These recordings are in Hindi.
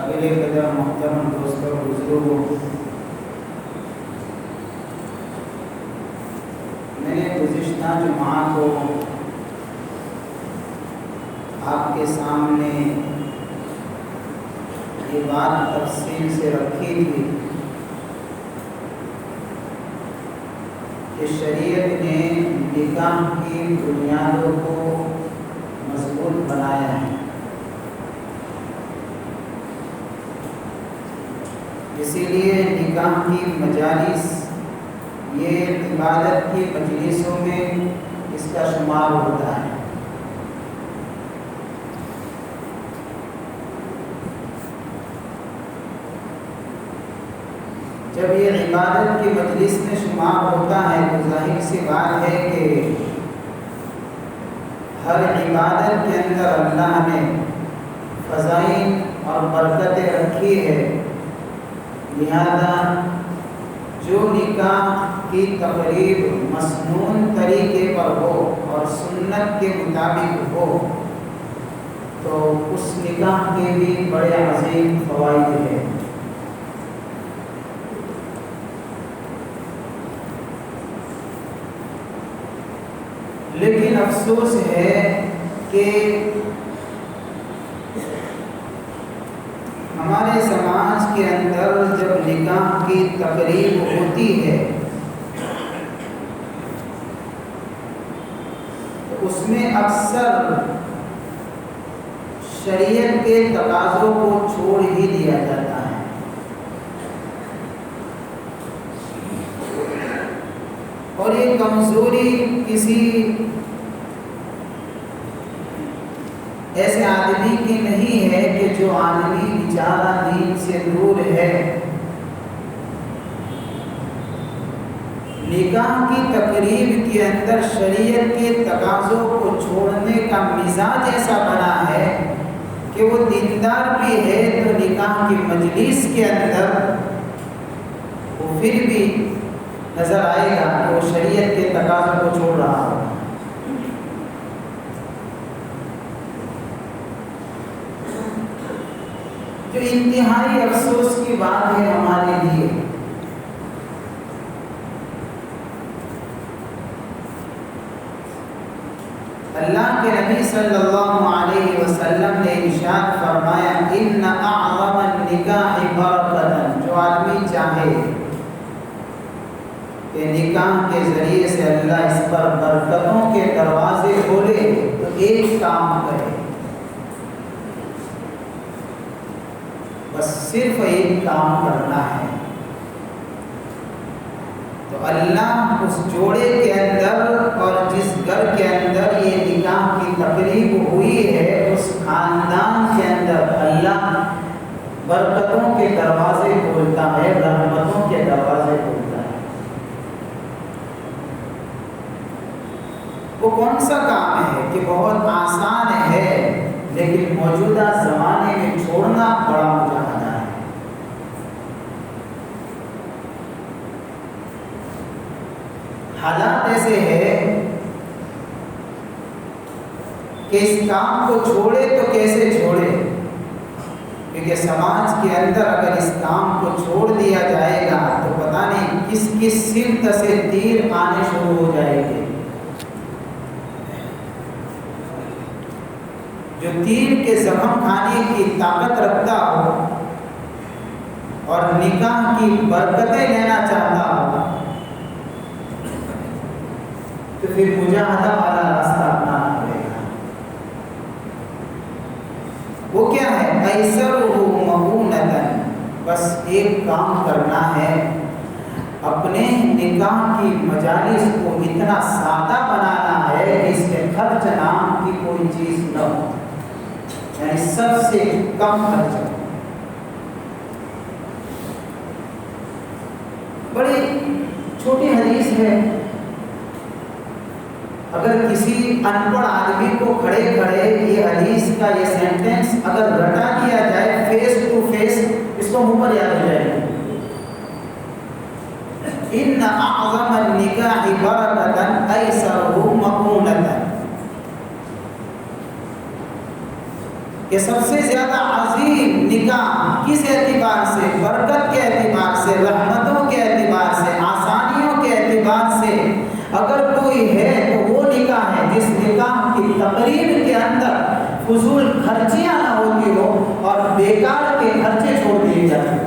अगले कदम मोहतरम दोस्तों बुजुर्गों, मैंने गुज़िश्ता जुमा को आपके सामने ये बात तफसील से रखी थी कि शरीयत ने निकाह की बुनियादों को मजबूत बनाया है। इसीलिए निकाह की मजालिस, ये इबादत की मजलिसों में इसका शुमार होता है। जब ये इबादत की मजलिस में शुमार होता है तो जाहिर सी बात है कि हर इबादत के अंदर अल्लाह ने फ़ज़ाइल और बरकतें रखी है। लिहाजा जो निकाह की तकरीब मसनून तरीके पर हो और सुन्नत के मुताबिक हो तो उस निकाह के भी बड़े अजीम फ़वाइद हैं। अफसोस है कि हमारे समाज के अंदर जब निकाह की तकरीब होती है तो उसमें अक्सर शरीयत के तकाज़ों को छोड़ ही दिया जाता है। और ये कमज़ोरी किसी ऐसे आदमी की नहीं है कि जो आदमी बेचारा दीन से दूर है, निकाह की तकरीब के अंदर शरीयत के तकाज़ों को छोड़ने का मिजाज ऐसा बना है कि वो दीनदार भी है तो निकाह की मजलिस के अंदर वो फिर भी नजर आएगा कि वो शरीयत के तकाज़ों को छोड़ रहा हो। जो इंतहाई अफसोस की बात है हमारे लिए, अल्लाह के नबी सल्लल्लाहु अलैहि वसल्लम ने इरशाद फरमाया, इन्ना अअज़मन निकाहि बरकतन, जो आदमी चाहे कि निकाह के जरिए से अल्लाह इस पर बरकतों के दरवाजे खोले तो एक काम करे, बस सिर्फ एक काम करना है। तो अल्लाह उस जोड़े के अंदर और जिस घर के अंदर ये निकाह की तकरीब हुई है उस खानदान के अंदर अल्लाह बरकतों के दरवाजे खोलता है, रहमतों के दरवाजे खोलता है। वो कौन सा काम है कि बहुत आसान है लेकिन मौजूदा जमाने में छोड़ना बड़ा मुजाहदा है। हालात ऐसे है कि इस काम को छोड़े तो कैसे छोड़े, क्योंकि समाज के अंदर अगर इस काम को छोड़ दिया जाएगा तो पता नहीं किस किस सिमत से तीर आने शुरू हो जाएंगे। जो तीर के जख्म खाने की ताकत रखता हो और निकाह की बरकतें लेना चाहता हो तो फिर मुजाहदा वाला रास्ता अपनाना पड़ेगा। वो क्या है? ऐसरुहु मऊनतन, बस एक काम करना है, अपने निकाह की मजालिस को इतना सादा बनाना है कि इसमें खर्च नाम की कोई चीज न हो, यानी सबसे कम खर्च। बड़ी छोटी हदीस है, अगर किसी अनपढ़ आदमी को खड़े खड़े ये हदीस का ये सेंटेंस अगर रटा दिया जाए फेस टू फेस, इसको मुंह पर याद हो जाएगा। इन्ना अअज़मन निकाहि बरकतन ऐसरुहु मऊनतन, कि सबसे ज्यादा अजीम निकाह किस एतबार से? बरकत के एतबार से, रहमतों के एतबार से, आसानियों के एतबार से अगर कोई है तो वो निकाह है जिस निकाह की तकरीब के अंदर फजूल खर्चियां ना होती हो और बेकार के खर्चे छोड़ दिए जाते हो।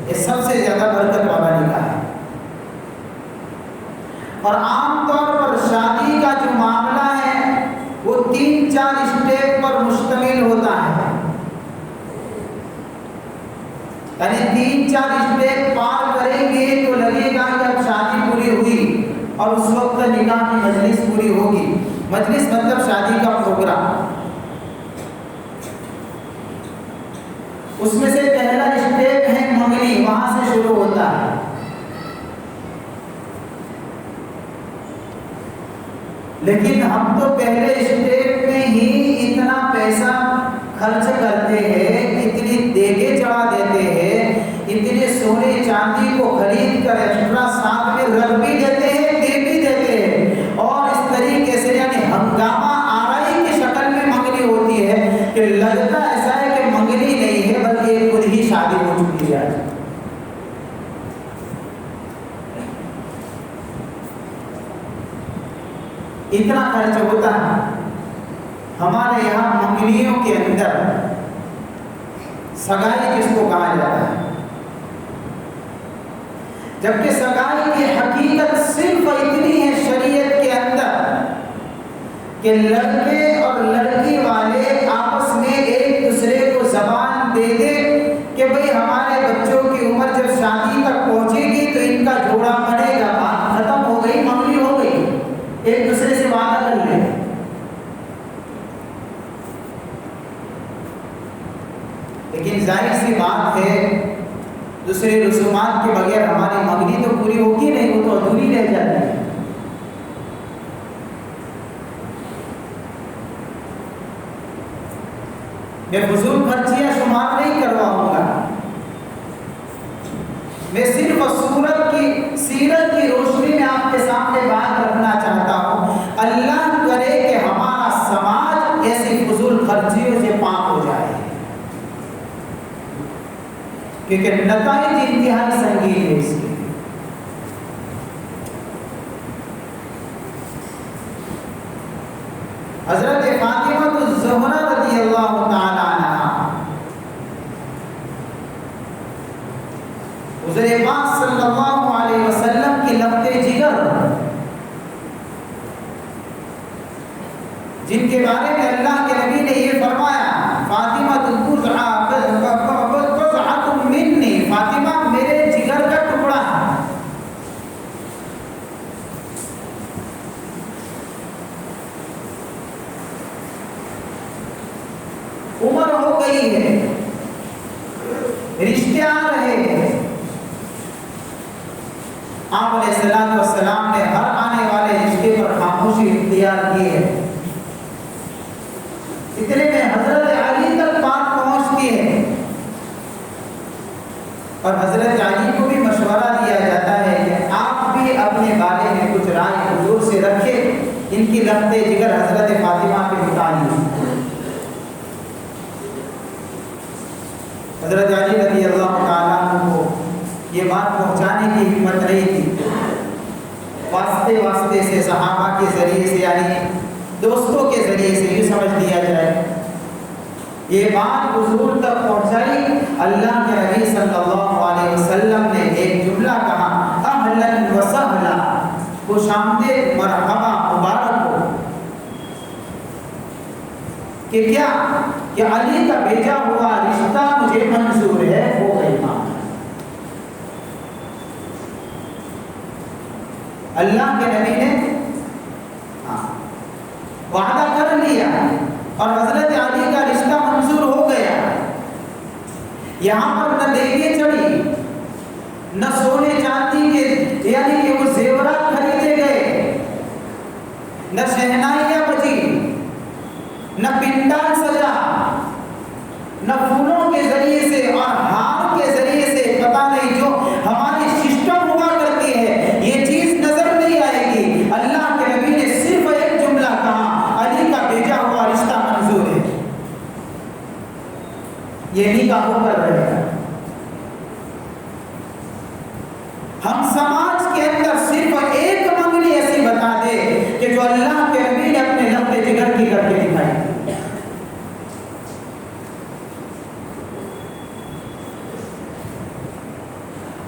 ये सबसे ज्यादा बरकत वाला निकाह है। और आमतौर पर शादी का जो मामला है वो 3-4 स्टेप पर मुश्तमिल होता है, यानी 3-4 स्टेप पार करेंगे तो लगेगा कि अब शादी पूरी हुई और उस वक्त निकाह की मजलिस पूरी होगी। मजलिस मतलब शादी का प्रोग्राम। उसमें से पहला स्टेप है मंगनी, वहां से शुरू होता है। लेकिन हम तो पहले स्टेप में ही इतना पैसा खर्च करते हैं, इतनी देगे चढ़ा देते हैं, इतने सोने चांदी को खरीद कर एक्स्ट्रा साथ में रख भी देते हैं, दे भी देते हैं, और इस तरीके से यानी हंगामा आराई की शक्ल में मंगनी होती है कि लगता ऐसा है कि मंगनी नहीं है बल्कि खुद ही शादी हो चुकी है। इतना खर्च होता है। हमारे यहाँ मंगनियों के अंदर सगाई जिसको कहा जाता है, जबकि सगाई की हकीकत सिर्फ इतनी है शरीयत के अंदर कि लड़के और लड़की वाले आपस में एक दूसरे को जबान दे दे कि भाई हमारे बच्चों की उम्र जब शादी तक पहुंचेगी तो इनका जोड़ा पड़ेगा, बात खत्म हो गई, मंगनी हो गई, एक दूसरे से वादा कर ले। लेकिन जाहिर सी बात है दूसरे रसूमात के बगैर हमारी मंगनी तो पूरी होगी नहीं, वो तो अधूरी रह जाती है। मैं फजूल खर्चियां शुमार नहीं करवाऊंगा, मैं सिर्फ सीरत की रोशनी में आपके सामने बात रखना चाहता हूं। अल्लाह करे कि हमारा समाज ऐसी फजूल खर्चियों से पाक हो जाए, क्योंकि नताइज इंतहाई संगीन है इसकी। हजरत फातिमा ज़हरा रज़ियल्लाहु ताला अन्हा हुज़ूर पाक सल्लल्लाहु अलैहि वसल्लम की लफ्ते जिगर, जिनके बारे में अल्लाह के नबी ने ये फरमाया, फातिमा मिन्नी, फातिमा मेरे जिगर का टुकड़ा है। उम्र हो गई है, रिश्ते आ रहे हैं। आप अलैहिस्सलाम ने हर आने वाले रिश्ते पर खामोशी इख्तियार की है। इतने में हजरत अली तक बात पहुंचती है और हजरत अली को भी मशवरा दिया जाता है कि आप भी अपने बारे में कुछ राय हुजूर से रखें, इनकी लफ्ते जिगर हजरत फातिमा के मुताबिक। हजरत अली रज़ियल्लाहु ताला अन्हु को ये बात पहुंचाने की हिम्मत नहीं थी। वास्ते से सहाबा के जरिए से, यानी दोस्तों के जरिए से ये समझ लिया जाए, ये बात हुजूर तक पहुंचाई। अल्लाह के नबी सल्लल्लाहु अलैहि वसल्लम ने एक जुमला कहा, अहलन व सहला, खुशामदीद, मरहबा, मुबारक हो। कि क्या कि अली का भेजा हुआ रिश्ता मुझे मंजूर है, हो गई बात। अल्लाह के नबी ने वादा कर लिया और हजरत अली का रिश्ता मंजूर हो गया। यहाँ पर न देगे चढ़ी, न सोने चांदी के यानी कि वो जेवरात खरीदे गए, न शहनाइयां बजी, न पिंडाल सजा, न फूलों के जरिए से और हार के जरिए से, पता नहीं जो हमारी सिस्टम हुआ करती है, ये चीज नजर नहीं आएगी। अल्लाह के नबी ने सिर्फ एक जुमला कहा, अली का भेजा हुआ रिश्ता मंजूर है, ये निकाह होकर रहेगा। हम समाज के अंदर सिर्फ एक मंगनी ऐसी बता दे कि जो अल्लाह के नबी ने अपने लफ्ते जिगर की करके दिखाई।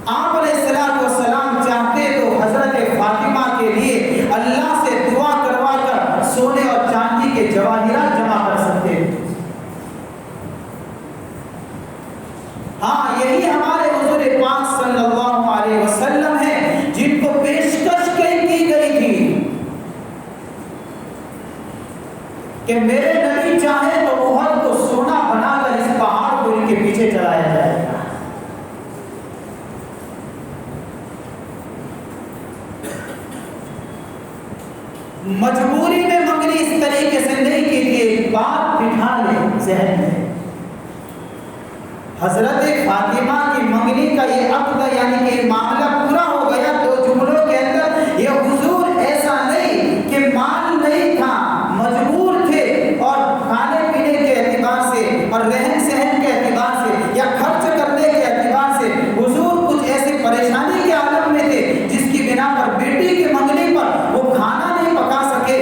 आप अलैहिस्सलाम चाहते तो हजरत फातिमा के लिए अल्लाह से दुआ करवा कर सोने और चांदी के जवाहिरात जमा कर सकते हैं। हाँ, यही हमारे हुजूर पाक सल्लल्लाहु अलैहि वसल्लम है, जिनको पेशकश की गई थी कि मेरे नबी चाहे तो उहद को सोना बनाकर इस पहाड़ को इनके पीछे चलाया जाएगा। मजबूरी में मंगनी इस तरीके से नहीं की थी, एक बात बिठा ले जहन में। हजरत फातिमा की मंगनी का ये अक़्द यानी कि मामला पूरा हो गया। दो जुमलों के अंदर ये हुजूर ऐसा नहीं कि माल नहीं था, मजबूर थे और खाने पीने के एतबार से और रहन सहन के एतबार से या खर्च करने के एतबार से हुजूर कुछ ऐसे परेशानी के आलम में थे जिसकी बिना पर बेटी की मंगनी पर वो खाना नहीं पका सके,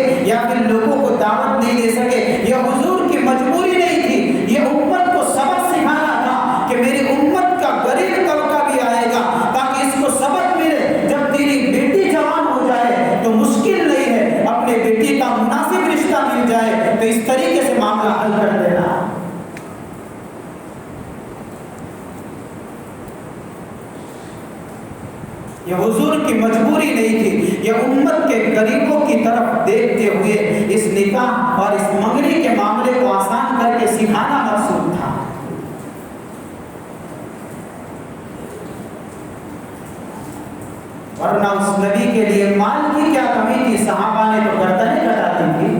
तरीके से मामला हल कर देना। यह हुजूर की मजबूरी नहीं थी, यह उम्मत के गरीबों की तरफ देखते हुए इस निकाह और इस मंगनी के मामले को आसान करके सिखाना मकसूद था। वरना उस नबी के लिए माल की क्या कमी थी, सहाबा ने तो गर्दनें कटा दी थी।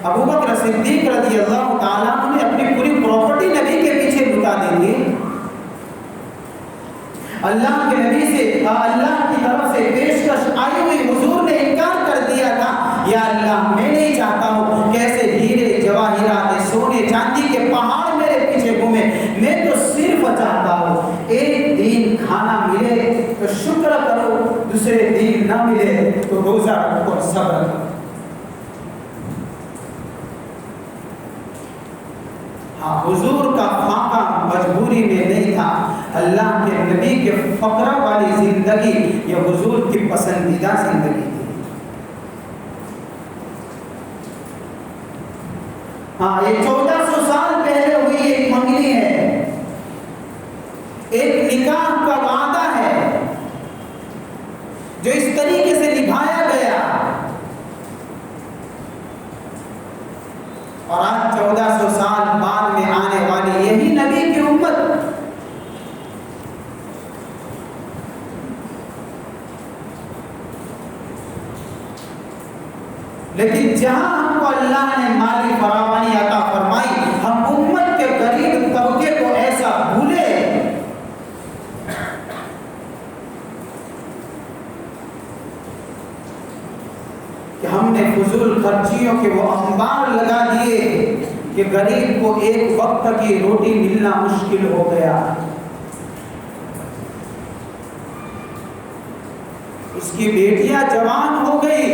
अबू बकर सिद्दीक रज़ियल्लाहु ताला अन्हु ने अपनी पूरी प्रॉपर्टी नबी के पीछे लुटा दी थी। अल्लाह के नबी से अल्लाह की तरफ से पेशकश आई हुई हुजूर ने इनकार कर दिया था, या अल्लाह मैं नहीं चाहता हूँ कैसे हीरे जवाहिरात सोने चांदी के पहाड़ मेरे पीछे घूमे, मैं तो सिर्फ चाहता हूँ एक दिन खाना मिले तो शुक्र करो, दूसरे दिन न मिले तो रोजा रखो और सब्र करो। हाँ, हुजूर का फाका मजबूरी में नहीं था, अल्लाह के नबी के फकरा वाली जिंदगी ये हुजूर की पसंदीदा जिंदगी थी। हाँ, ये 1400 साल पहले हुई एक मंगनी है, एक निकाह का वादा है जो इस तरीके से निभाया गया, और आज 1400 साल बाद में आने वाली यही नबी की उम्मत लेकिन जहां हमको अल्लाह ने माली फरावानी अता फरमाई, हम उम्मत के गरीब तबके को ऐसा भूले कि हमने फजूल खर्चियों के वो अंबार लगा दिए कि गरीब को एक वक्त की रोटी मिलना मुश्किल हो गया। उसकी बेटियां जवान हो गई,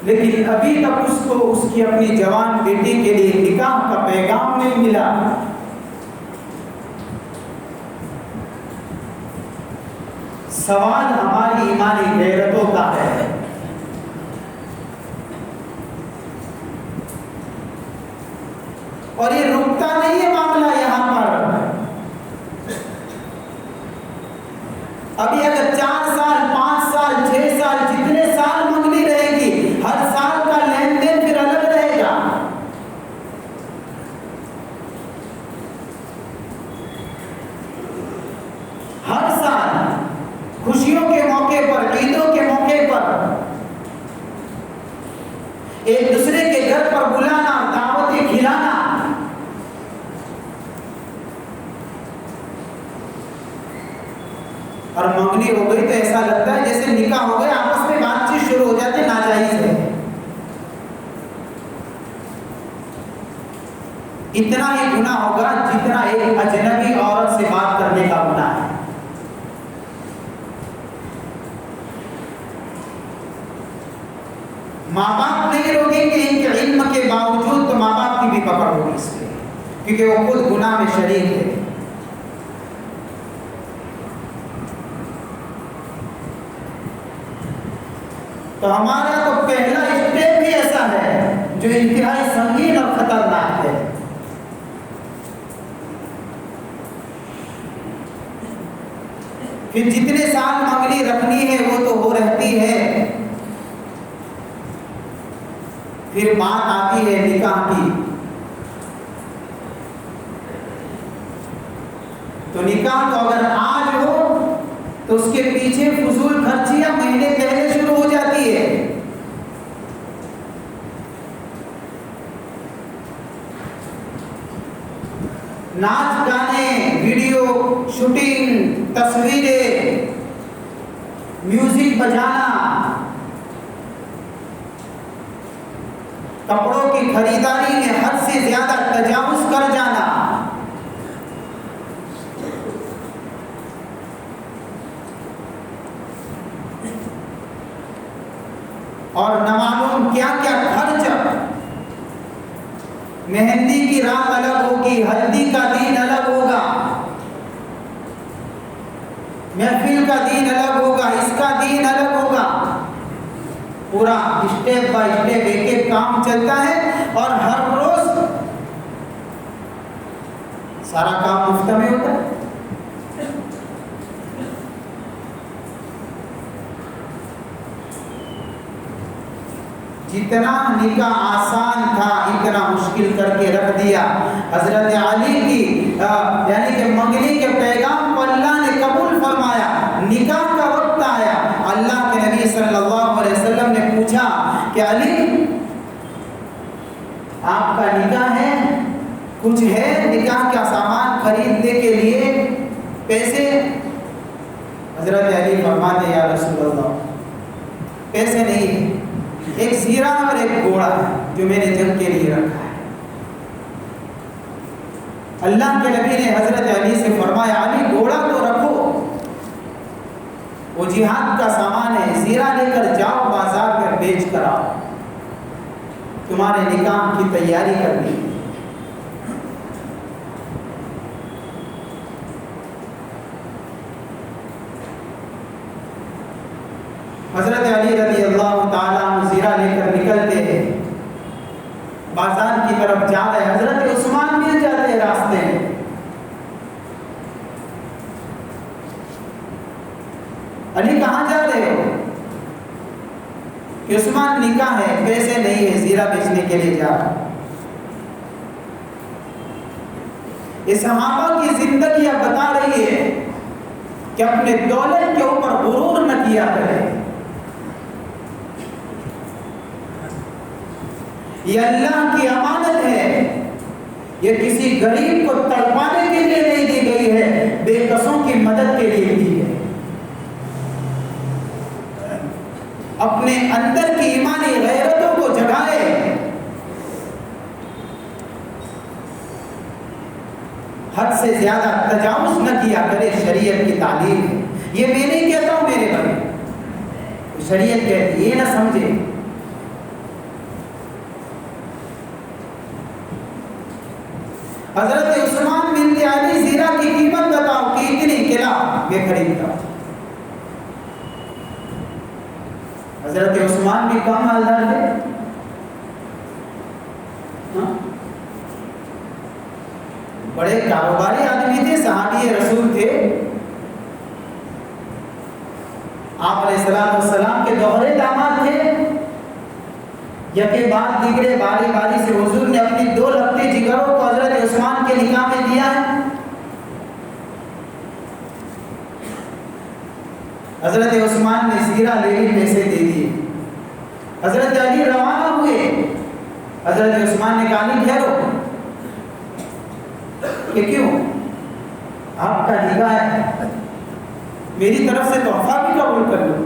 लेकिन अभी तक उसको उसकी अपनी जवान बेटी के लिए निकाह का पैगाम नहीं मिला। सवाल हमारी ईमानी गैरतों का है। और ये रुकता नहीं है मामला यहां पर। अभी अगर 4 साल 5 साल 6 साल जितने साल मंगनी रहेगी, हर साल का लेन देन फिर अलग रहेगा। हर साल खुशियों के मौके पर, ईदों के मौके पर एक दूसरे के घर पर बुलाना, दावतें खिलाना, और मंगनी हो गई तो ऐसा लगता है जैसे निकाह हो गया, आपस में बातचीत शुरू हो जाती, नाजायज है। इतना ही गुनाह होगा जितना एक अजनबी औरत से बात करने का गुनाह है। माँ बाप नहीं रोकेंगे इनके इल्म के बावजूद, तो माँ बाप की भी पकड़ होगी इसके, क्योंकि वो खुद गुनाह में शरीक है। तो हमारा तो पहला स्टेप भी ऐसा है जो इंतहाई संगीन और खतरनाक है। फिर जितने साल मंगनी रखनी है वो तो हो रहती है, फिर बात आती है निकाह की। तो निकाह तो अगर आज हो तो उसके पीछे फजूल खर्चियां महीने पहले शुरू हो जाती है। नाच गाने, वीडियो शूटिंग, तस्वीरें, म्यूजिक बजाना, कपड़ों की खरीदारी में हद से ज्यादा तजावुज कर जाना, और न मालूम क्या क्या खर्च। मेहंदी की रात अलग होगी, हल्दी का दिन अलग होगा, महफिल का दिन अलग होगा, इसका दिन अलग होगा। पूरा स्टेप बाय स्टेप एक एक काम चलता है और हर रोज सारा काम मुफ्त में होता है। जितना निकाह आसान था इतना मुश्किल करके रख दिया। हजरत अली की यानी कि मंगनी के पैगाम को अल्लाह ने कबूल फरमाया। निकाह का वक्त आया, अल्लाह के नबी सल्लल्लाहु अलैहि वसल्लम ने पूछा कि अली आपका निकाह है, कुछ है निकाह का सामान खरीदने के लिए पैसे? हजरत अली फरमाते या रसूल अल्लाह पैसे नहीं है, एक ज़ीरा और एक घोड़ा है जो मैंने जंग के लिए रखा है। अल्लाह के नबी ने हजरत अली से फरमाया अली घोड़ा तो रखो, वो जिहाद का सामान है, ज़ीरा लेकर जाओ बाजार में बेच कर आओ, तुम्हारे निकाह की तैयारी करनी है। हजरत अली रज़ी अल्लाह ताला ज़ीरा लेकर निकलते हैं, बाजार की तरफ जा रहे। हजरत उस्मान मिल जाते हैं रास्ते में। अली कहाँ जा रहे हो? कि उस्मान निकाह है, पैसे नहीं है, ज़ीरा बेचने के लिए जा रहा। इस सहाबा की जिंदगी अब बता रही है कि अपने दौलत के ऊपर गुरूर न किया करें। ये अल्लाह की अमानत है, ये किसी गरीब को तड़पाने के लिए नहीं दी गई है, बेकसों की मदद के लिए दी है। अपने अंदर की ईमानी गैरतों को जगाए। हद से ज्यादा तजावुज न किया करे, शरीयत की तालीम है। ये मैं नहीं कहता हूं मेरे भाई, शरीयत कहती, ये ना समझे। हजरत उस्मान बिन अली ज़ीरा की कीमत बताओ कि इतनी किला मैं खरीदता। हजरत उस्मान भी कम मालदार थे, बड़े कारोबारी आदमी थे, सहाबी रसूल थे। आप अलैहिस्सलाम के दोहरे दामाद थे। यके बाद दिगरे बारी बारी से हुजूर ने अपनी 2 लखते जिगरों को हजरत उस्मान के निकाह में दिया है। हजरत उस्मान ने ज़ीरा ले ली, पैसे दे दिए। हजरत अली रवाना हुए। हजरत उस्मान ने कहा ठहरो, कि क्यों? आपका निकाह है, मेरी तरफ से तोहफा भी कबूल कर लो।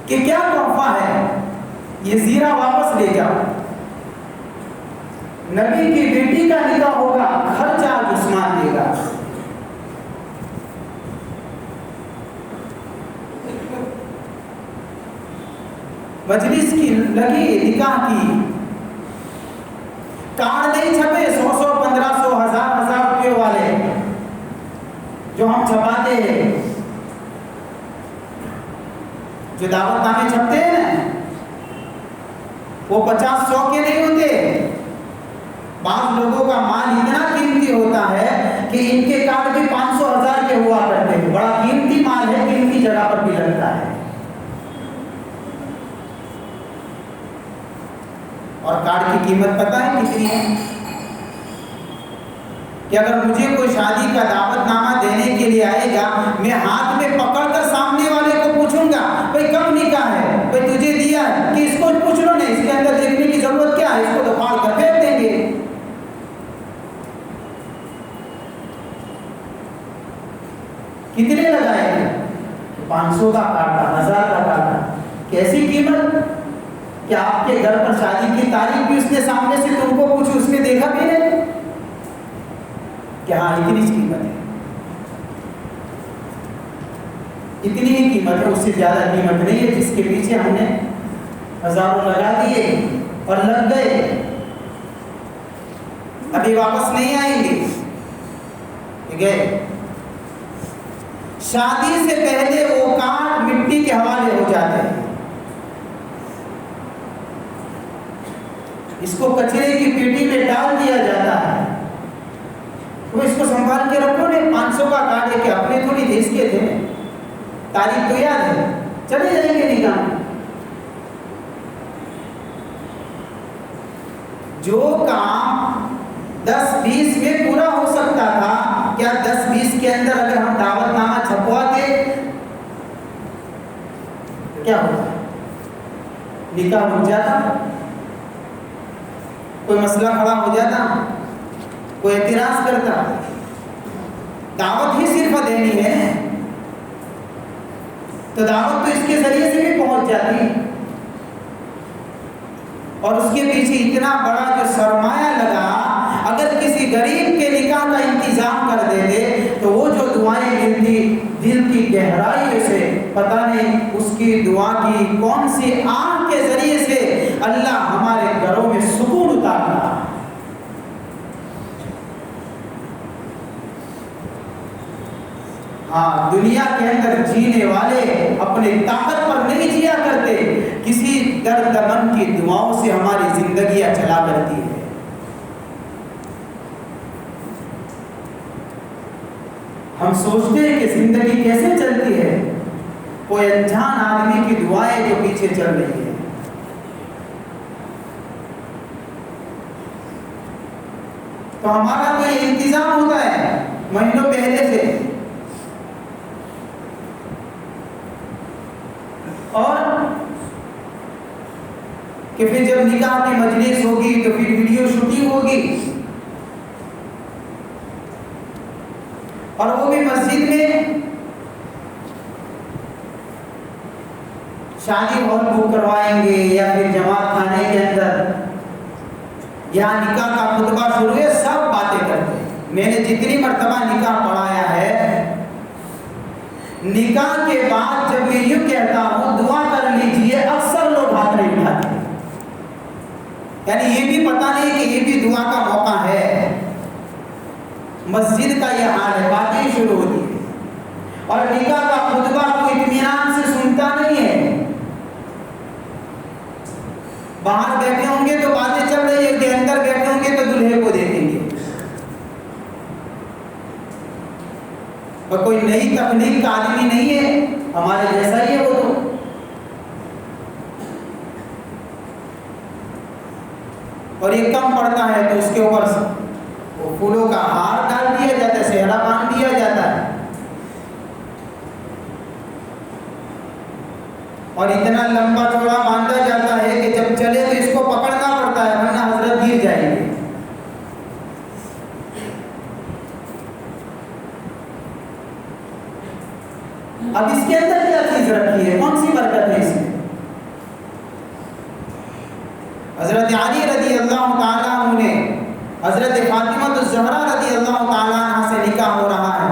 कि क्या तोहफा है? ये ज़ीरा वापस ले जाओ, नबी की बेटी का निकाह होगा, खर्चा उस्मान देगा। मजलिस की लगी, निकाह की, कार्ड नहीं छपे 100-100, 1500, 1000-1000 रुपये वाले जो हम छपाते हैं, जो दावतनामे छपते हैं ना, वो 50-100 के नहीं होते। बाज़ लोगों का माल इतना कीमती होता है कि इनके कार्ड भी 500-1000 के हुआ करते हैं। बड़ा कीमती माल है, कीमती जगह पर भी लगता है। और कार्ड की कीमत पता है कितनी है? कि अगर मुझे कोई शादी का दावतनामा देने के लिए आएगा, मैं हाथ में पकड़कर सामने वाले को पूछूंगा भाई कब निकाह है, भाई तुझे दिया है कि इसको पूछ लो ना, इसके अंदर देखने की जरूरत क्या है, इसको तो फाड़ कर फेंक देंगे। कितने लगाएंगे? 500 का काटा, 1000 का काटा। कैसी कीमत कि आपके घर पर शादी की तारीख भी उसने सामने से तुमको कुछ उसने देखा भी नहीं कि हाँ इतनी कीमत है, इतनी ही कीमत है, उससे ज्यादा कीमत नहीं है। जिसके पीछे हमने हजारों लगा दिए और लग गए, अभी वापस नहीं आएंगे, गए। शादी से पहले वो काट मिट्टी के हवाले हो जाते हैं। इसको कचरे की पेटी में डाल दिया जाता है। तो इसको संभाल के रखो ने, 500 का कार्ड है कि अपने थोड़ी देश के थे, तारीख तो याद है, चले जाएंगे निकाह। जो काम 10-20 में पूरा हो सकता था, क्या 10-20 के अंदर अगर हम दावतनामा छपवाते तो क्या होता? निकाह रुक जाता, कोई मसला खड़ा हो जाता, कोई एतराज करता। दावत ही सिर्फ देनी है तो दावत तो इसके जरिए से भी पहुंच जाती, और उसके पीछे इतना बड़ा जो सरमाया लगा, अगर किसी गरीब के निकाह का इंतजाम कर देते तो वो जो दुआएं मिलती दिल की गहराई से, पता नहीं उसकी दुआ की कौन सी आंख के जरिए से अल्लाह हमारे घरों में सुकून उतारता। हाँ, दुनिया के अंदर जीने वाले अपने ताकत पर नहीं जिया करते, किसी दर्दमंद की दुआओं से हमारी जिंदगियां चला करती है। हम सोचते हैं कि जिंदगी कैसे चलती है, कोई अनजान आदमी की दुआएं जो पीछे चल रही है। तो हमारा कोई इंतजाम होता है महीनों पहले से, और कि फिर जब निकाह की मजलिस होगी तो फिर वीडियो शूटिंग होगी, और वो भी मस्जिद में शादी हॉल बुक करवाएंगे या फिर जमात खाने के अंदर, यहाँ निकाह का खुतबा शुरू है, सब बातें करते हैं। मैंने जितनी मर्तबा निकाह पढ़ाया है, निकाह के बाद जब मैं यूं कहता हूं दुआ कर लीजिए, अक्सर लोग हाथ नहीं उठाते, यानी ये भी पता नहीं कि ये भी दुआ का मौका है। मस्जिद का यह हाल है, बातें शुरू होती है, और निकाह का खुतबा को इत्मीनान से सुनता नहीं है। बाहर बैठे होंगे तो बातें चल रही है, कि अंदर बैठे होंगे तो दूल्हे को देखेंगे, और कोई नई तकनीक का आदमी नहीं है, हमारे जैसा ही है वो तो। और ये कम पड़ता है तो उसके ऊपर वो फूलों का हार डाल दिया जाता है, सेहरा बांध दिया जाता है, और इतना लंबा चौड़ा बांधा जाता है कि जब चले तो इसको पकड़ना पड़ता है, वरना हजरत गिर जाएंगे। अब इसके अंदर क्या चीज रखी है, कौन सी बरकत है इसमें? हजरत अली रज़ी अल्लाह ताला अन्हु ने हजरत फातिमा तो ज़हरा रज़ी अल्लाह ताला अन्हा से निकाह हो रहा है,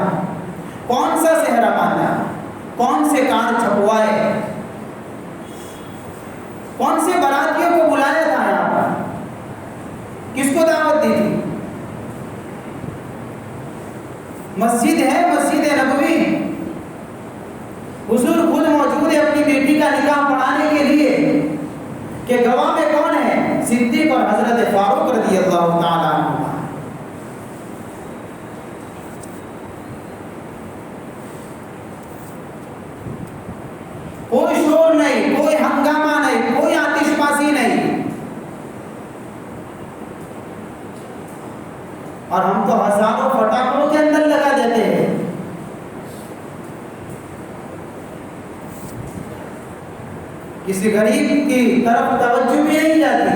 कौन सा सेहरा बांधा, कौन से कार्ड छपवाए, कौन से बारातियों को बुलाया था यहाँ पर, किसको दावत दी थी? मस्जिद है, मस्जिद नबवी, हुजूर खुद मौजूद है अपनी बेटी का निकाह पढ़ाने के लिए, कि गवाह में कौन है? सिद्दीक और हजरत फारूक रज़ी अल्लाह ताला अन्हु। कोई शोर नहीं, कोई हंगामा नहीं, कोई आतिशबाजी नहीं, और हम तो हजारों फटाकों के अंदर लगा देते हैं। किसी गरीब की तरफ तवज्जो भी नहीं जाती,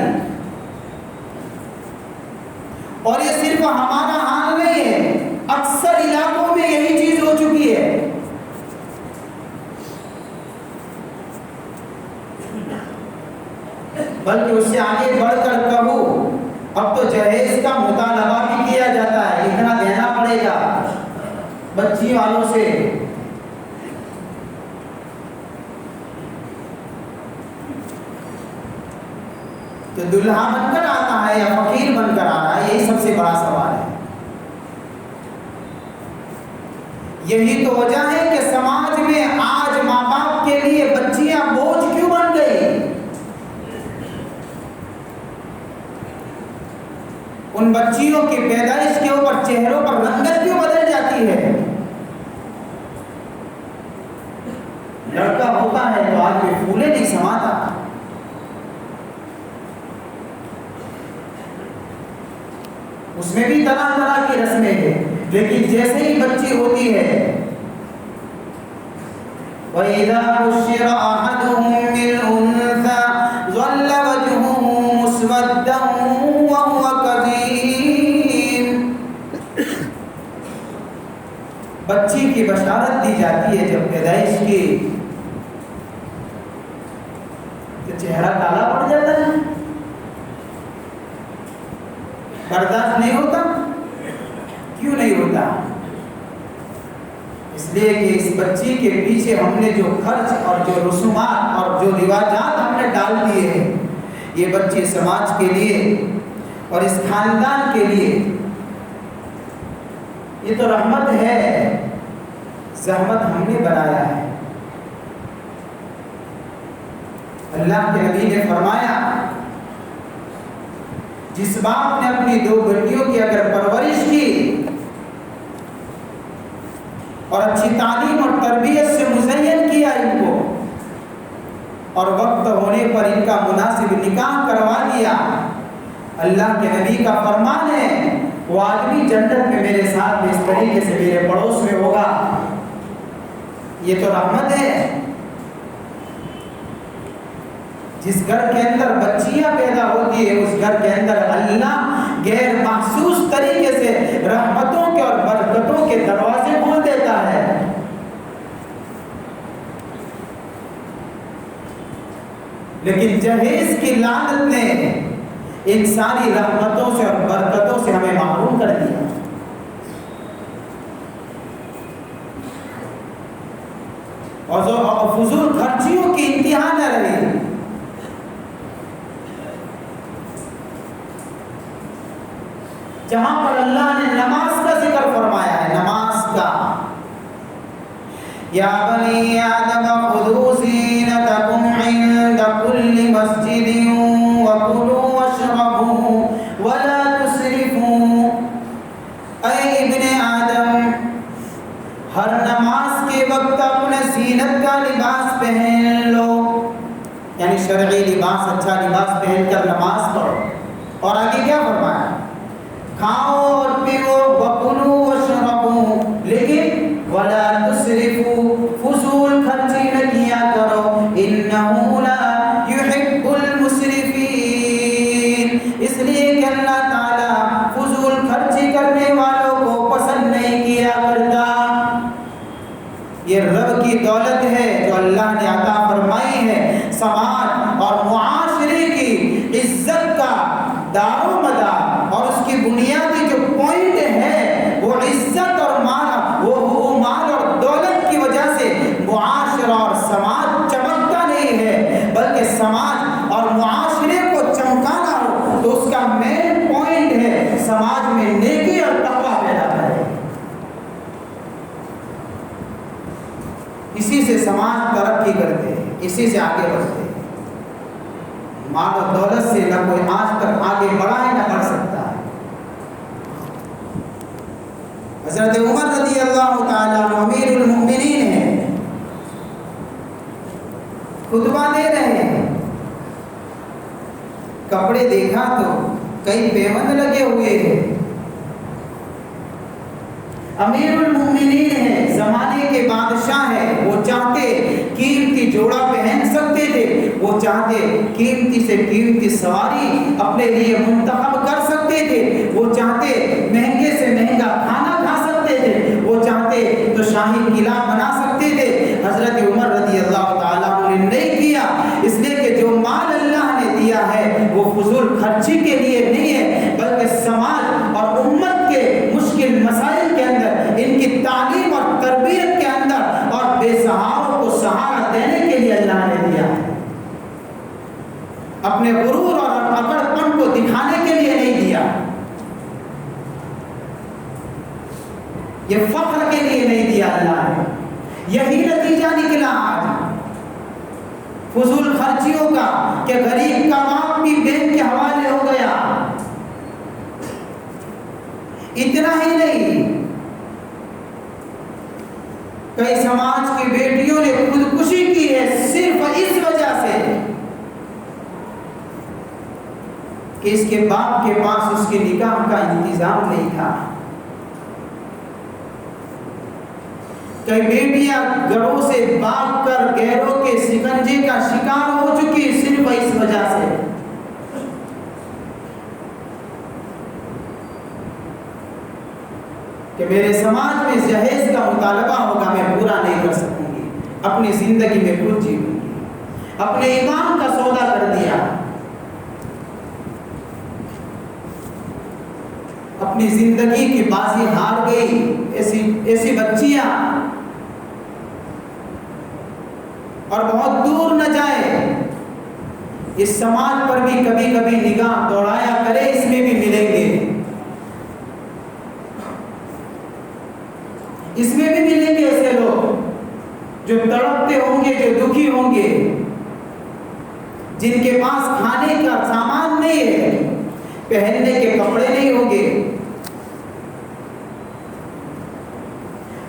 और ये सिर्फ हमारा हाल नहीं है, अक्सर इलाकों में यही चीज हो चुकी है। बल्कि उससे आगे बढ़कर कहूं, अब तो जहेज का मुतालबा भी किया जाता है, इतना देना पड़ेगा बच्ची वालों से। तो दुल्हा बनकर आता है या फकीर बनकर आ रहा है, यही सबसे बड़ा सवाल है। यही तो वजह है कि समाज में आज माँ बाप के लिए बच्चियां बोझ क्यों बन गई। उन बच्चियों की पैदाइश के ऊपर चेहरों पर रंगत क्यों बदल जाती है। लड़का होता है तो आज भी फूले नहीं समाता, उसमें भी तरह तरह की रस्में हैं। लेकिन जैसे ही बच्ची होती है, वइज़ा बुश्शिरा अहदुहुम बिल-उन्सा ज़ल्ला वजहुहु मुस्वद्दन व हुवा कज़ीम। बच्ची की बशारत दी जाती है जब पैदाइश की, तो चेहरा काला पड़ जाता है, बर्दाश्त नहीं होता। क्यों नहीं होता? इसलिए कि इस बच्ची के पीछे हमने जो खर्च और जो रसूमात और जो रिवाजात हमने डाल दिए हैं, ये बच्ची समाज के लिए और इस खानदान के लिए ये तो रहमत है, ज़हमत हमने बनाया है। अल्लाह के नबी ने फरमाया, जिस बाप ने अपनी दो बेटियों की अगर परवरिश की और अच्छी तालीम और तरबियत से मुज़य्यन किया इनको, और वक्त होने पर इनका मुनासिब निकाह करवा दिया, अल्लाह के नबी का फरमान है वो आदमी जन्नत में मेरे साथ इस तरीके से मेरे पड़ोस में होगा। ये तो रहमत है। जिस घर के अंदर बच्चियां पैदा होती है, उस घर के अंदर अल्लाह गैर महसूस तरीके से रहमतों के और बरकतों के दरवाजे खोल देता है। लेकिन जहेज की लानत ने इन सारी रहमतों से और बरकतों से हमें महरूम कर दिया। और जो फजूल खर्चियों की इंतहा न रही। जहां पर अल्लाह ने नमाज का जिक्र फरमाया है, नमाज का, या बनी आदम खुदू ज़ीनतकुम इंद कुल्ली मस्जिदिन वकुलू वशरबू वला तुसरिफू। ऐ इब्ने आदम, हर नमाज के वक्त अपने ज़ीनत का लिबास पहन लो, यानी शरई लिबास, अच्छा लिबास पहनकर नमाज पढ़ो। और आगे क्या फरमाया? खाओ और पियो, वकुलू वशरबू, लेकिन वला तुसरिफू, फजूल खर्ची न किया करो, इन्नहु ला युहिब्बुल मुसरिफीन। इसलिए कि अल्लाह ताला फजूल खर्ची करने वालों को पसंद नहीं किया करता। ये रब की दौलत है जो अल्लाह ने अता फरमाई है। समाज और मुआशरे की इज्जत का दारोमदार और उसकी बुनियादी जो पॉइंट है वो इज्जत और माल, वो माल और दौलत की वजह से मुआशरा और समाज चमकता नहीं है, बल्कि समाज और मुआशरे को चमकाना हो तो उसका मेन पॉइंट है समाज में नेकी और तकवा पैदा करे। इसी से समाज तरक्की करते हैं, इसी से आगे बढ़ते हैं। माल और दौलत से न कोई आज तक आगे बढ़ा है न बढ़ सकता है। हज़रत उमर रज़ी अल्लाह ताला अमीरुल मोमिनीन है, खुतबा दे रहे हैं, कपड़े देखा तो कई पेवंद लगे हुए हैं। अमीरुल मोमिनीन है, जमाने के बादशाह है, वो चाहते कीमती जोड़ा पहन सकते थे, वो चाहते कीमती से कीमती सवारी अपने लिए मुंतखब कर सकते थे, वो चाहते महंगे से महंगा खाना खा सकते थे, वो चाहते तो शाही किला बना सकते थे। हजरत उमर रज़ी अल्लाह ताला ने नहीं किया, इसलिए कि जो माल अल्लाह ने दिया है वो फजूल खर्ची के लिए नहीं है, बल्कि समाज और उम्मत के मुश्किल मसाइल के अंदर, इनकी तालीम और तरबियत के अंदर और बेसहारों को सहारा देने के लिए अल्लाह ने दिया है। अपने गुरूर और अकड़पन को दिखाने के लिए नहीं दिया। ये फख्र के लिए नहीं दिया अल्लाह ने। यही नतीजा निकला आज फजूल खर्चियों का कि गरीब का बाप भी बैंक के हवाले हो गया। इतना ही नहीं, कई समाज की बेटियों ने खुदकुशी की है सिर्फ इस वजह से कि इसके बाप के पास उसके निकाह का इंतजाम नहीं था। कई बेटियां घरों से भागकर गैरों के शिकंजे का शिकार हो चुकी सिर्फ इस वजह से कि मेरे समाज में जहेज का मुतालबा होगा, मैं पूरा नहीं कर सकूंगी, अपनी जिंदगी में खुद जीऊंगी। अपने ईमान का सौदा कर दिया, अपनी जिंदगी की बाजी हार गई। ऐसी बच्चियां और बहुत दूर न जाए, इस समाज पर भी कभी कभी निगाह दौड़ाया करे, इसमें भी मिलेंगे, इसमें भी मिलेंगे ऐसे लोग जो तड़पते होंगे, जो दुखी होंगे, जिनके पास खाने का सामान नहीं है, पहनने के कपड़े नहीं होंगे।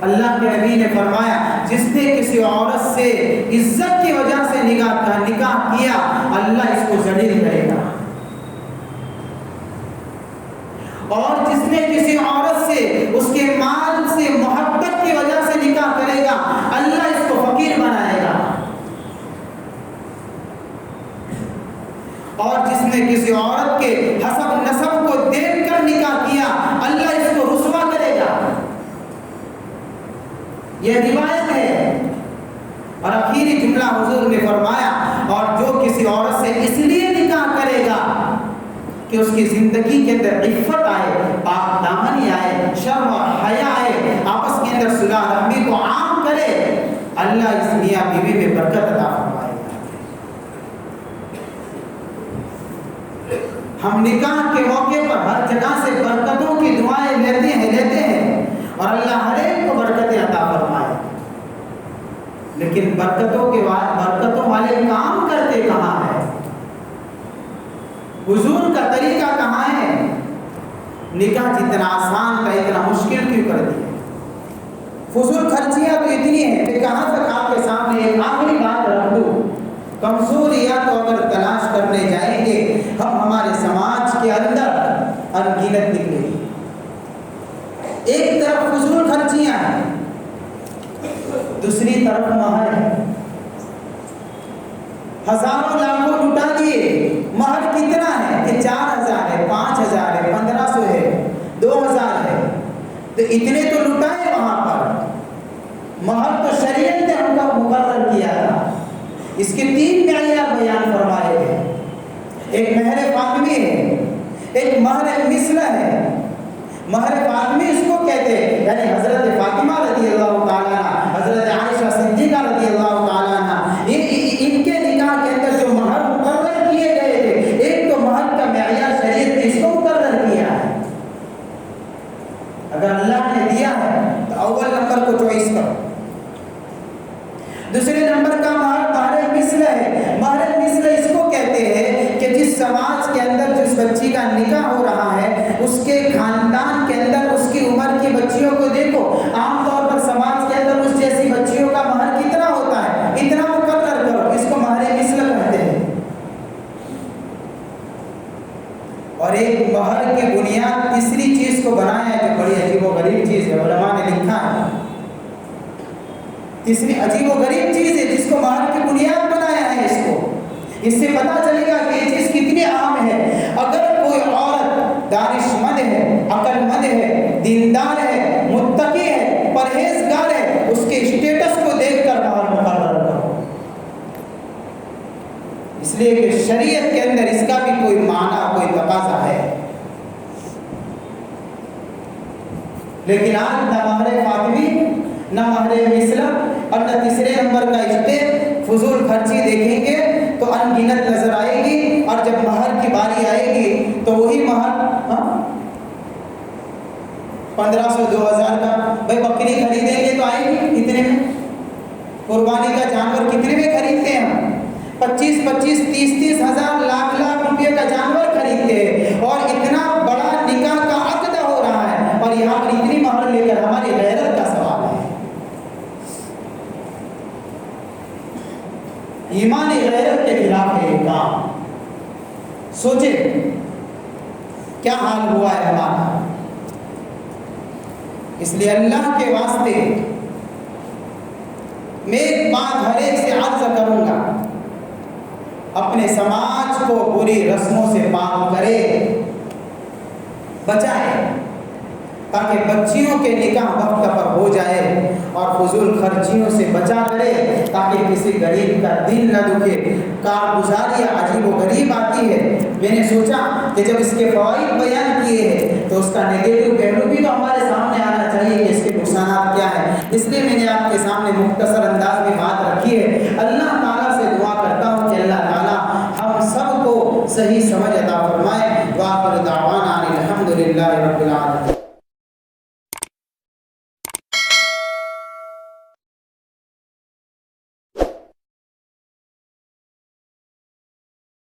अल्लाह के नबी ने फरमाया, जिसने किसी औरत से इज्जत की वजह से निकाह किया, अल्लाह इसको जलील करेगा। और जिसने किसी औरत से उसके माल से मोहब्बत की वजह से निकाह करेगा, अल्लाह इसको फकीर बनाएगा। और जिसने किसी औरत के हसब नसब को देखकर निकाह किया, अल्लाह इसको रुसवा करेगा। यह रिवायत है। और आखिरी जुमला हुजूर ने फरमाया, और जो किसी औरत से इसलिए निकाह करेगा कि उसकी जिंदगी के अंदर इफ्फत आए, पाक दामनी आए, शर्म और हया आए, आपस के अंदर सुलह रहमी को आम करे, अल्लाह इस मियां बीवी में बरकत अता फरमाएगा। हम निकाह के मौके पर हर जगह से बरकतों की दुआएं लेते हैं और अल्लाह हर एक को बरकतें अता फरमाए, लेकिन बरकतों वाले काम करते कहाँ है? हुजूर का तरीका कहाँ है? निकाह जितना आसान था इतना मुश्किल क्यों कर दिया? फजूल खर्चियां तो इतनी है कि कहाँ तक आपके सामने एक आखिरी बात रख दूं। कमजोरियां तो अगर तलाश करने जाएंगे हम, हमारे समाज के अंदर अनगिनत निकलेगी। एक तरफ फजूल खर्चियां हैं, दूसरी तरफ महर है। हजारों लाखों लुटा दिए, महर कितना है कि 4000 है, 5000 है, 1500 है, 2000 है, तो इतने तो लुटाए वहां पर। महर तो शरीयत ने हमका मुकर्रर किया था। इसके 3 मेयार बयान फरमाए गए। एक महर फातिमी है, एक महर मिस्ल है। महर फातिमी इसको कहते हैं, यानी हजरत फातिमा रज़ियल्लाहु ताला अन्हा, हजरत आयशा सिद्दीका रज़ियल्लाहु ताला अन्हा, इनके निकाह के अंदर जो महर मुकर्रर किए गए थे, एक तो महर का मेयार शरीयत ने इसको मुकर्रर किया है। अगर अल्लाह ने दिया है तो अव्वल नंबर को चॉइस करो। दूसरे नंबर का महर मिस्ल है। महर मिस्ल इसको कहते हैं कि जिस समाज के अंदर जिस बच्ची का निकाह हो रहा है, उसके खानदान के अंदर उसकी उम्र की बच्चियों को देखो। आमतौर पर समाज के अंदर उस जैसी बच्चियों का महर कितना होता है, इतना मुकर्रर करो, इसको महर मिस्ल कहते हैं। और एक महर की बुनियाद तीसरी चीज को बनाया है, जो बड़ी अजीबोगरीब चीज है, उलमा ने लिखा है। तीसरी अजीबोगरीब चीज है जिसको महर की बुनियाद बनाया है। इससे पता चलेगा कि ये चीज कितनी अहम है। अगर कोई औरत दानिशमंद है, अक्लमंद है, दीनदार है, मुत्तकी है, परहेजगार है, उसके स्टेटस को देखकर महर मुकर्रर करो। इसलिए कि शरीयत के अंदर इसका भी कोई माना, कोई तकाजा है। लेकिन आज न महर फातिमी, न महर मिस्ल और न तीसरे नंबर का स्टेप, फजूल खर्ची देखेंगे तो अनगिनत नजर आएगी। और जब महर की बारी आएगी तो वही महर 1500 2000 का। भाई बकरी खरीदेंगे तो आएगी इतने में, कुर्बानी का जानवर कितने में खरीदते हैं हम? 25-25, 30-30 हजार, लाख रुपए का जानवर खरीदते हैं और इतना बड़ा निकाह का अक़द हो रहा है और यहाँ पर इतनी महर लेकर हमारी गैरत का सवाल है। ईमानी गैरत के खिलाफ है ये काम। सोचे क्या हाल हुआ है हमारा। इसलिए अल्लाह के वास्ते मैं एक बात हर एक से अर्ज करूंगा, अपने समाज को बुरी रस्मों से पाक करे, बचाए, ताकि बच्चियों के निकाह वक्त पर हो जाए और फजूल खर्चियों से बचा करे, ताकि किसी गरीब का दिल न दुखे। कारगुजारी अजीब व गरीब आती है। मैंने सोचा कि जब इसके फ़वाइद बयान किए हैं तो उसका नेगेटिव पहलू भी तो हमारे सामने आना चाहिए कि इसके नुकसान क्या है। इसलिए मैंने आपके सामने मुख्तसर अंदाज में बात रखी है। अल्लाह ताला से दुआ करता हूँ कि अल्लाह ताला हम सबको सही समझ अता फरमाए। व आखिर दावाना अनिल हम्दुलिल्लाहि रब्बिल आलमीन।